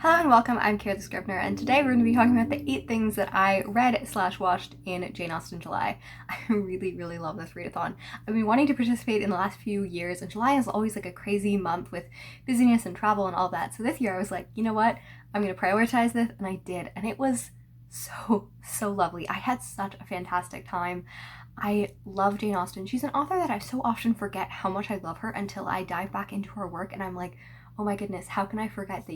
Hello and welcome, I'm Kara the Scrivener, and today we're going to be talking about the 8 things that I read/watched in Jane Austen July. I really love this readathon. I've been wanting to participate in the last few years, and July is always like a crazy month with busyness and travel and all that, so this year I was like, you know what, I'm going to prioritize this, and I did, and it was so lovely. I had such a fantastic time. I love Jane Austen. She's an author that I so often forget how much I love her until I dive back into her work and I'm like, oh my goodness, how can I forget that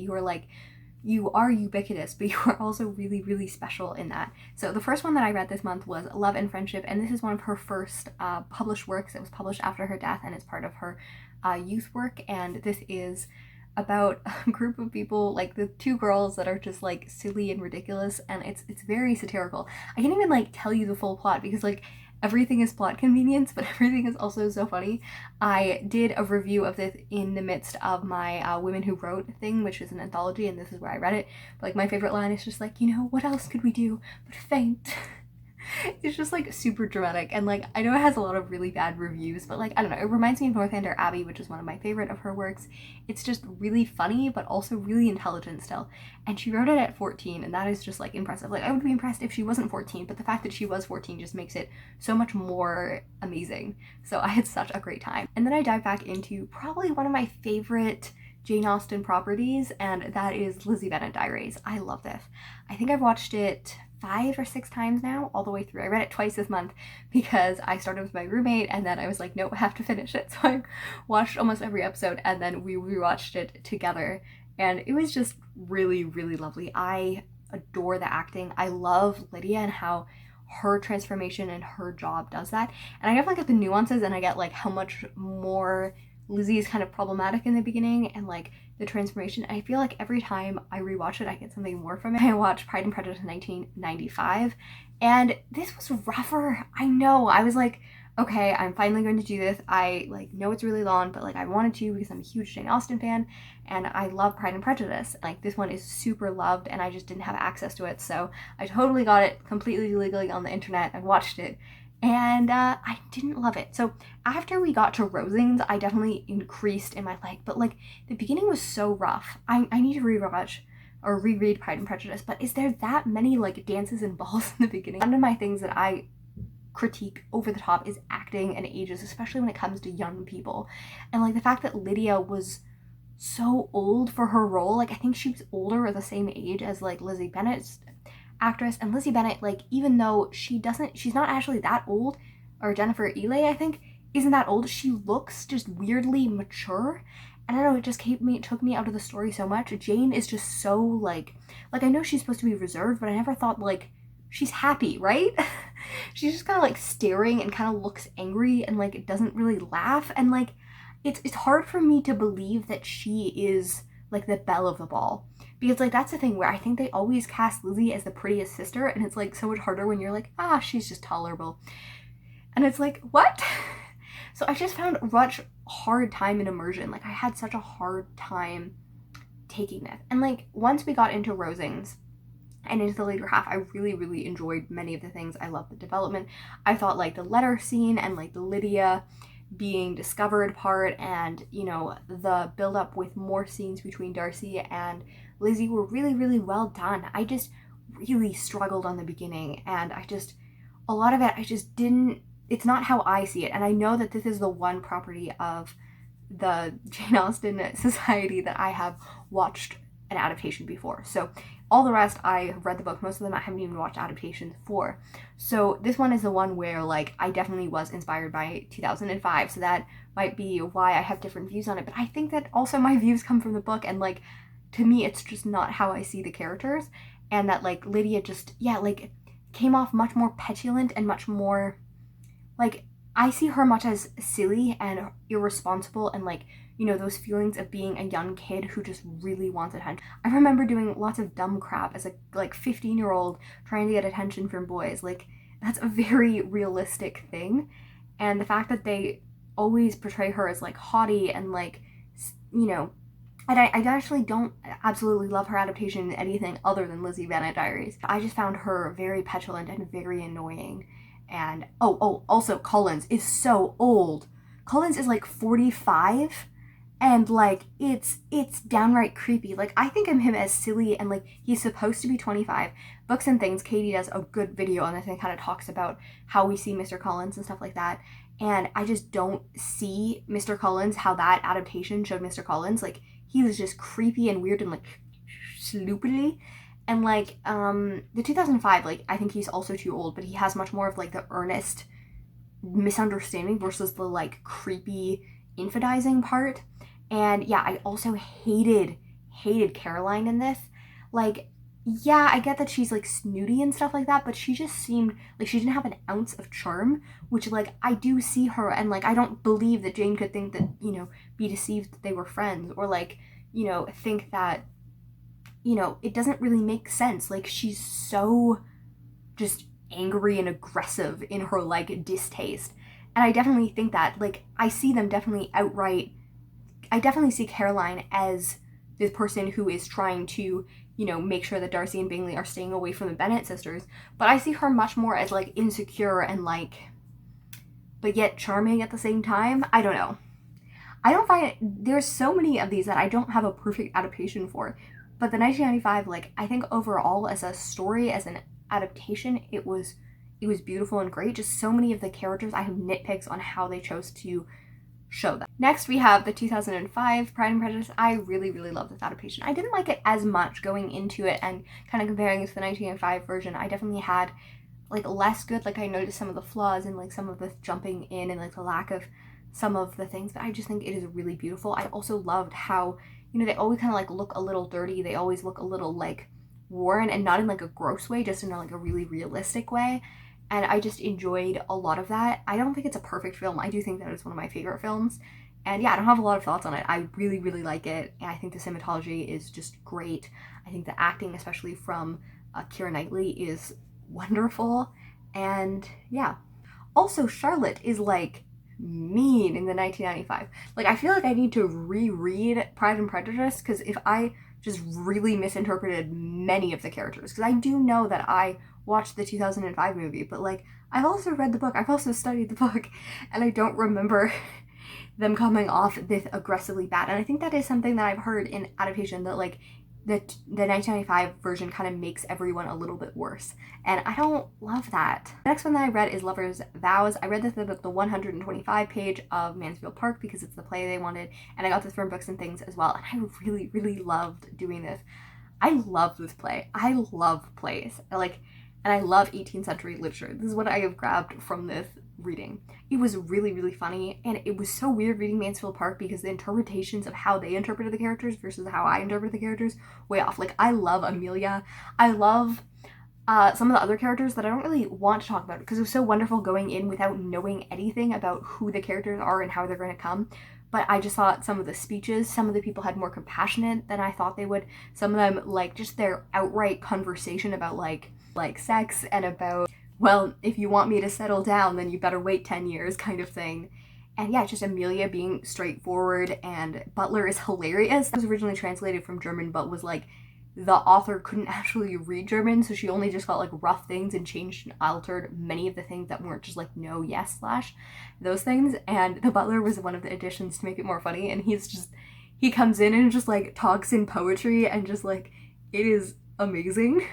you are ubiquitous, but you are also really special in that. So the first one that I read this month was Love and Friendship, and this is one of her first published works. It was published after her death, and it's part of her youth work, and this is about a group of people, like the 2 girls that are just like silly and ridiculous, and it's very satirical. I can't even like tell you the full plot because like everything is plot convenience, but everything is also so funny. I did a review of this in the midst of my Women Who Wrote thing, which is an anthology, and this is where I read it. But like my favorite line is just like, you know, what else could we do but faint? It's just like super dramatic, and like I know it has a lot of really bad reviews, but like I don't know, it reminds me of Northanger Abbey, which is one of my favorite of her works. It's just really funny but also really intelligent still, and she wrote it at 14, and that is just like impressive. Like I would be impressed if she wasn't 14, but the fact that she was 14 just makes it so much more amazing. So I had such a great time. And then I dived back into probably one of my favorite Jane Austen properties, and that is Lizzie Bennet Diaries. I love this. I think I've watched it 5 or 6 times now, all the way through. I read it twice this month because I started with my roommate and then I was like, nope, I have to finish it. So I watched almost every episode and then we rewatched it together, and it was just really lovely. I adore the acting. I love Lydia and how her transformation and her job does that. And I definitely get the nuances, and I get like how much more Lizzie is kind of problematic in the beginning and like the transformation. I feel like every time I rewatch it, I get something more from it. I watched Pride and Prejudice in 1995, and this was rougher. I know. I was like, okay, I'm finally going to do this. I like know it's really long, but like I wanted to because I'm a huge Jane Austen fan, and I love Pride and Prejudice. Like this one is super loved, and I just didn't have access to it, so I totally got it completely legally on the internet and watched it. And I didn't love it. So after we got to Rosings, I definitely increased in my like, but like the beginning was so rough. I need to rewatch or reread Pride and Prejudice, but is there that many like dances and balls in the beginning? One of my things that I critique over the top is acting and ages, especially when it comes to young people. And like the fact that Lydia was so old for her role, like I think she was older or the same age as like Lizzie Bennet's actress, and Lizzie Bennet, like even though she's not actually that old, or Jennifer Ely I think isn't that old, she looks just weirdly mature, and I don't know, it took me out of the story so much. Jane is just so like I know she's supposed to be reserved, but I never thought like she's happy, right? She's just kind of like staring and kind of looks angry and like doesn't really laugh, and like it's hard for me to believe that she is like the belle of the ball. Because like that's the thing where I think they always cast Lizzie as the prettiest sister, and it's like so much harder when you're like, she's just tolerable. And it's like, what? So I just found such hard time in immersion. Like I had such a hard time taking this. And like once we got into Rosings and into the later half, I really enjoyed many of the things. I loved the development. I thought like the letter scene and like the Lydia being discovered part, and you know the build up with more scenes between Darcy and Lizzie were really well done. I just really struggled on the beginning, and a lot of it I just didn't, it's not how I see it. And I know that this is the one property of the Jane Austen Society that I have watched an adaptation before. So all the rest I have read the book, most of them I haven't even watched adaptations for. So this one is the one where like I definitely was inspired by 2005, so that might be why I have different views on it. But I think that also my views come from the book, and like to me it's just not how I see the characters, and that like Lydia just like came off much more petulant and much more like, I see her much as silly and irresponsible, and like, you know, those feelings of being a young kid who just really wants attention. I remember doing lots of dumb crap as a like 15-year-old trying to get attention from boys. Like that's a very realistic thing, and the fact that they always portray her as like haughty and like, you know, and I actually don't absolutely love her adaptation in anything other than Lizzie Bennet Diaries. I just found her very petulant and very annoying. And also Collins is so old. Collins is like 45, and like it's downright creepy. Like I think of him as silly, and like he's supposed to be 25. Books and Things, Katie does a good video on this and kind of talks about how we see Mr. Collins and stuff like that. And I just don't see Mr. Collins, how that adaptation showed Mr. Collins. Like he was just creepy and weird and like sloopily. And like the 2005, like I think he's also too old, but he has much more of like the earnest misunderstanding versus the like creepy infidizing part. And yeah, I also hated Caroline in this. Like, yeah, I get that she's like snooty and stuff like that, but she just seemed like she didn't have an ounce of charm, which like I do see her, and like I don't believe that Jane could think that, you know, be deceived that they were friends, or like, you know, think that, you know, it doesn't really make sense. Like she's so just angry and aggressive in her like distaste. And I definitely think that, like, I see them definitely outright. I definitely see Caroline as this person who is trying to, you know, make sure that Darcy and Bingley are staying away from the Bennet sisters. But I see her much more as like insecure and like, but yet charming at the same time. I don't know. I don't find it, there's so many of these that I don't have a perfect adaptation for. But the 1995, like, I think overall as a story, as an adaptation, it was beautiful and great. Just so many of the characters, I have nitpicks on how they chose to show them. Next, we have the 2005 Pride and Prejudice. I really love this adaptation. I didn't like it as much going into it, and kind of comparing it to the 1905 version, I definitely had like less good. Like I noticed some of the flaws and like some of the jumping in and like the lack of some of the things, but I just think it is really beautiful. I also loved how, you know, they always kind of like look a little dirty. They always look a little like worn, and not in like a gross way, just in like a really realistic way. And I just enjoyed a lot of that. I don't think it's a perfect film. I do think that it's one of my favorite films. And yeah, I don't have a lot of thoughts on it. I really like it. And I think the cinematology is just great. I think the acting, especially from Keira Knightley, is wonderful. And yeah. Also, Charlotte is like mean in the 1995. Like, I feel like I need to reread Pride and Prejudice, because if I just really misinterpreted many of the characters, because I do know that I watched the 2005 movie, but like I've also read the book, I've also studied the book, and I don't remember them coming off this aggressively bad. And I think that is something that I've heard in adaptation, that like the 1995 version kind of makes everyone a little bit worse, and I don't love that. The next one that I read is Lover's Vows. I read this at the 125 page of Mansfield Park because it's the play they wanted, and I got this from Books and Things as well, and I really loved doing this. I love this play. I love plays. And I love 18th century literature. This is what I have grabbed from this reading. It was really funny, and it was so weird reading Mansfield Park because the interpretations of how they interpreted the characters versus how I interpret the characters way off. Like, I love Amelia. I love some of the other characters that I don't really want to talk about because it was so wonderful going in without knowing anything about who the characters are and how they're going to come. But I just thought some of the speeches, some of the people had more compassionate than I thought they would. Some of them, like, just their outright conversation about like sex and about, well, if you want me to settle down, then you better wait 10 years kind of thing. And yeah, just Amelia being straightforward, and Butler is hilarious. That was originally translated from German, but was like, the author couldn't actually read German, so she only just got like rough things and changed and altered many of the things that weren't just like no, yes, slash those things. And the butler was one of the additions to make it more funny, and he comes in and just like talks in poetry, and just like, it is amazing.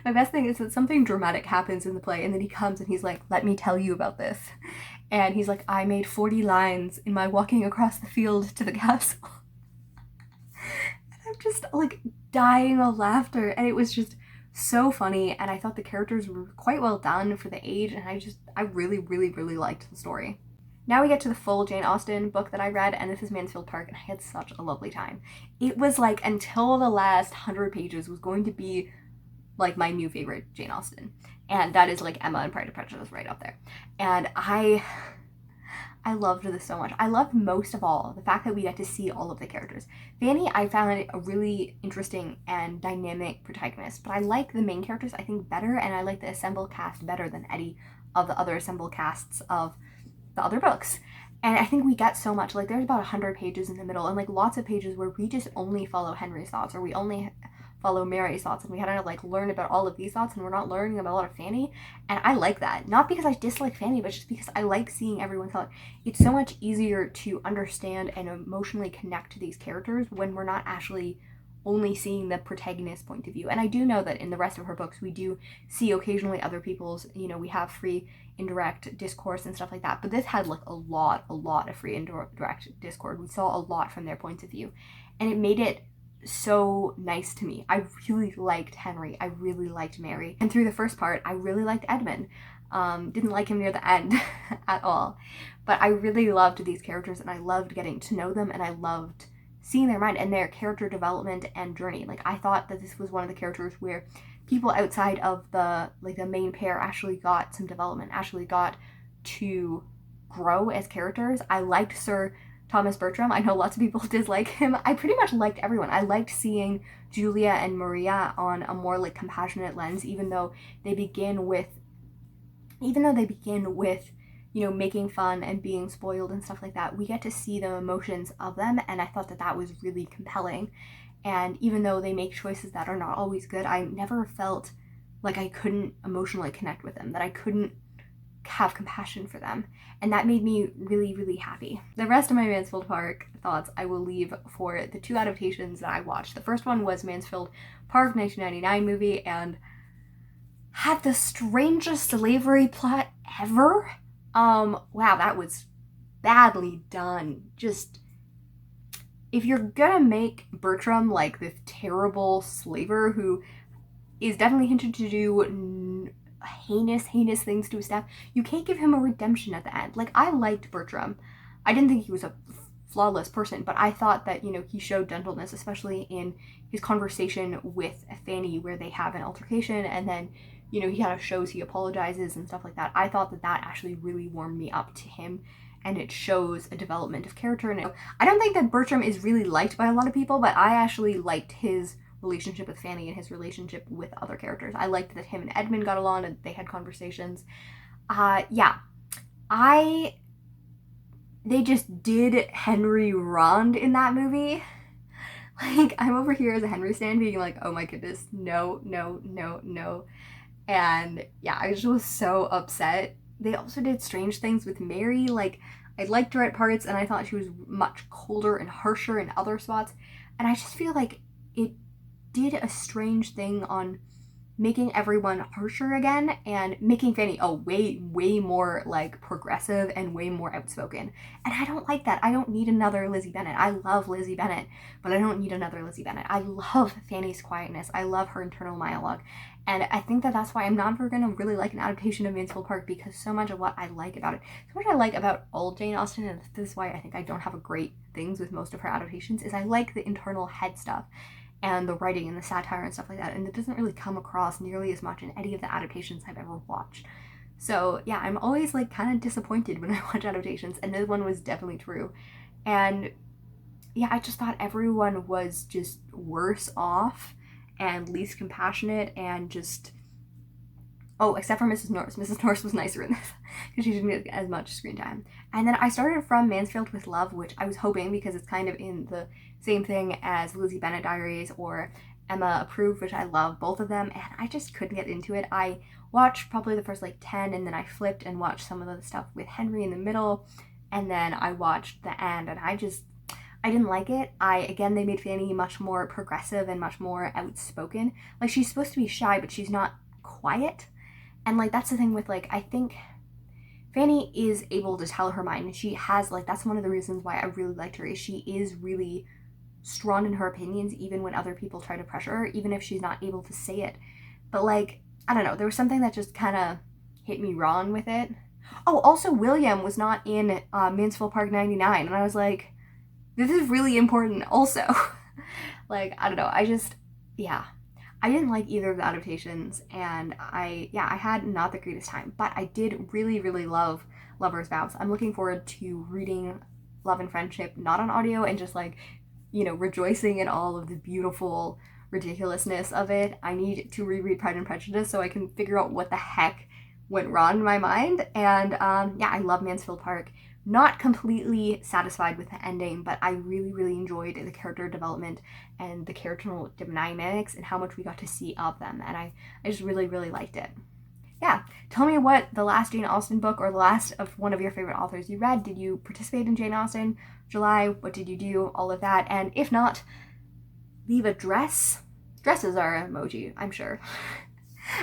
My best thing is that something dramatic happens in the play, and then he comes and he's like, let me tell you about this. And he's like, I made 40 lines in my walking across the field to the castle. And I'm just like dying of laughter, and it was just so funny, and I thought the characters were quite well done for the age, and I really liked the story. Now we get to the full Jane Austen book that I read, and this is Mansfield Park, and I had such a lovely time. It was like, until the last 100 pages was going to be like my new favorite Jane Austen, and that is like Emma and Pride and Prejudice right up there. And I loved this so much. I loved most of all the fact that we get to see all of the characters. Fanny, I found a really interesting and dynamic protagonist, but I like the main characters, I think, better, and I like the ensemble cast better than any of the other ensemble casts of the other books. And I think we get so much, like, there's about 100 pages in the middle, and like lots of pages where we just only follow Henry's thoughts, or we only follow Mary's thoughts, and we had to like learn about all of these thoughts, and we're not learning about a lot of Fanny. And I like that, not because I dislike Fanny, but just because I like seeing everyone's thought. It's so much easier to understand and emotionally connect to these characters when we're not actually only seeing the protagonist's point of view. And I do know that in the rest of her books we do see occasionally other people's, we have free indirect discourse and stuff like that, but this had like a lot of free indirect discourse. We saw a lot from their points of view, and it made it so nice to me. I really liked Henry, I really liked Mary, and through the first part I really liked Edmund. Didn't like him near the end at all, but I really loved these characters, and I loved getting to know them, and I loved seeing their mind and their character development and journey. Like, I thought that this was one of the characters where people outside of the main pair actually got some development, actually got to grow as characters. I liked Sir Thomas Bertram. I know lots of people dislike him. I pretty much liked everyone. I liked seeing Julia and Maria on a more like compassionate lens, even though they begin with making fun and being spoiled and stuff like that. We get to see the emotions of them, and I thought that that was really compelling. And even though they make choices that are not always good, I never felt like I couldn't emotionally connect with them, that I couldn't have compassion for them. And that made me really, really happy. The rest of my Mansfield Park thoughts I will leave for the two adaptations that I watched. The first one was Mansfield Park 1999 movie, and had the strangest slavery plot ever. Wow, that was badly done. Just, if you're gonna make Bertram like this terrible slaver who is definitely hinted to do heinous things to his staff, you can't give him a redemption at the end. Like, I liked Bertram. I didn't think he was a flawless person, but I thought that, he showed gentleness, especially in his conversation with Fanny, where they have an altercation, and then he kind of shows he apologizes and stuff like that. I thought that that actually really warmed me up to him, and it shows a development of character. And I don't think that Bertram is really liked by a lot of people, but I actually liked his relationship with Fanny and his relationship with other characters. I liked that him and Edmund got along and they had conversations. They just did Henry wrong in that movie. Like, I'm over here as a Henry stan being like, oh my goodness, no. And yeah, I just was so upset. They also did strange things with Mary. Like, I liked her at parts, and I thought she was much colder and harsher in other spots. And I just feel like it did a strange thing on making everyone harsher again, and making Fanny way more like progressive and way more outspoken. And I don't like that. I don't need another Lizzie Bennet. I love Lizzie Bennet, but I don't need another Lizzie Bennet. I love Fanny's quietness. I love her internal monologue. And I think that that's why I'm never going to really like an adaptation of Mansfield Park, because so much of what I like about it, so much I like about all Jane Austen, and this is why I think I don't have a great things with most of her adaptations, is I like the internal head stuff and the writing and the satire and stuff like that, and it doesn't really come across nearly as much in any of the adaptations I've ever watched. So yeah, I'm always like kind of disappointed when I watch adaptations, and this one was definitely true. And yeah, I just thought everyone was just worse off and least compassionate, and just, except for Mrs. Norris. Mrs. Norris was nicer in this because she didn't get as much screen time. And then I started from Mansfield with Love, which I was hoping, because it's kind of in the same thing as Lizzie Bennet Diaries or Emma Approved, which I love both of them, and I just couldn't get into it. I watched probably the first 10, and then I flipped and watched some of the stuff with Henry in the middle, and then I watched the end, and I didn't like it. They made Fanny much more progressive and much more outspoken. Like, she's supposed to be shy, but she's not quiet. And like, that's the thing with I think Fanny is able to tell her mind, and she has that's one of the reasons why I really liked her, is she is really strong in her opinions, even when other people try to pressure her, even if she's not able to say it. But I don't know, there was something that just kind of hit me wrong with it. Oh, also William was not in Mansfield Park 99, and I was like, this is really important also. I don't know, I didn't like either of the adaptations, and I had not the greatest time, but I did really, really love Lover's Vows. I'm looking forward to reading Love and Friendship, not on audio, and just rejoicing in all of the beautiful ridiculousness of it. I need to reread Pride and Prejudice so I can figure out what the heck went wrong in my mind. And I love Mansfield Park. not completely satisfied with the ending, but I really, really enjoyed the character development and the character dynamics and how much we got to see of them. And I just really, really liked it. Yeah, tell me what the last Jane Austen book or the last of one of your favorite authors you read. Did you participate in Jane Austen July? What did you do? All of that. And if not, leave a dress. Dresses are an emoji, I'm sure.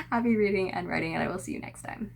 Happy reading and writing, and I will see you next time.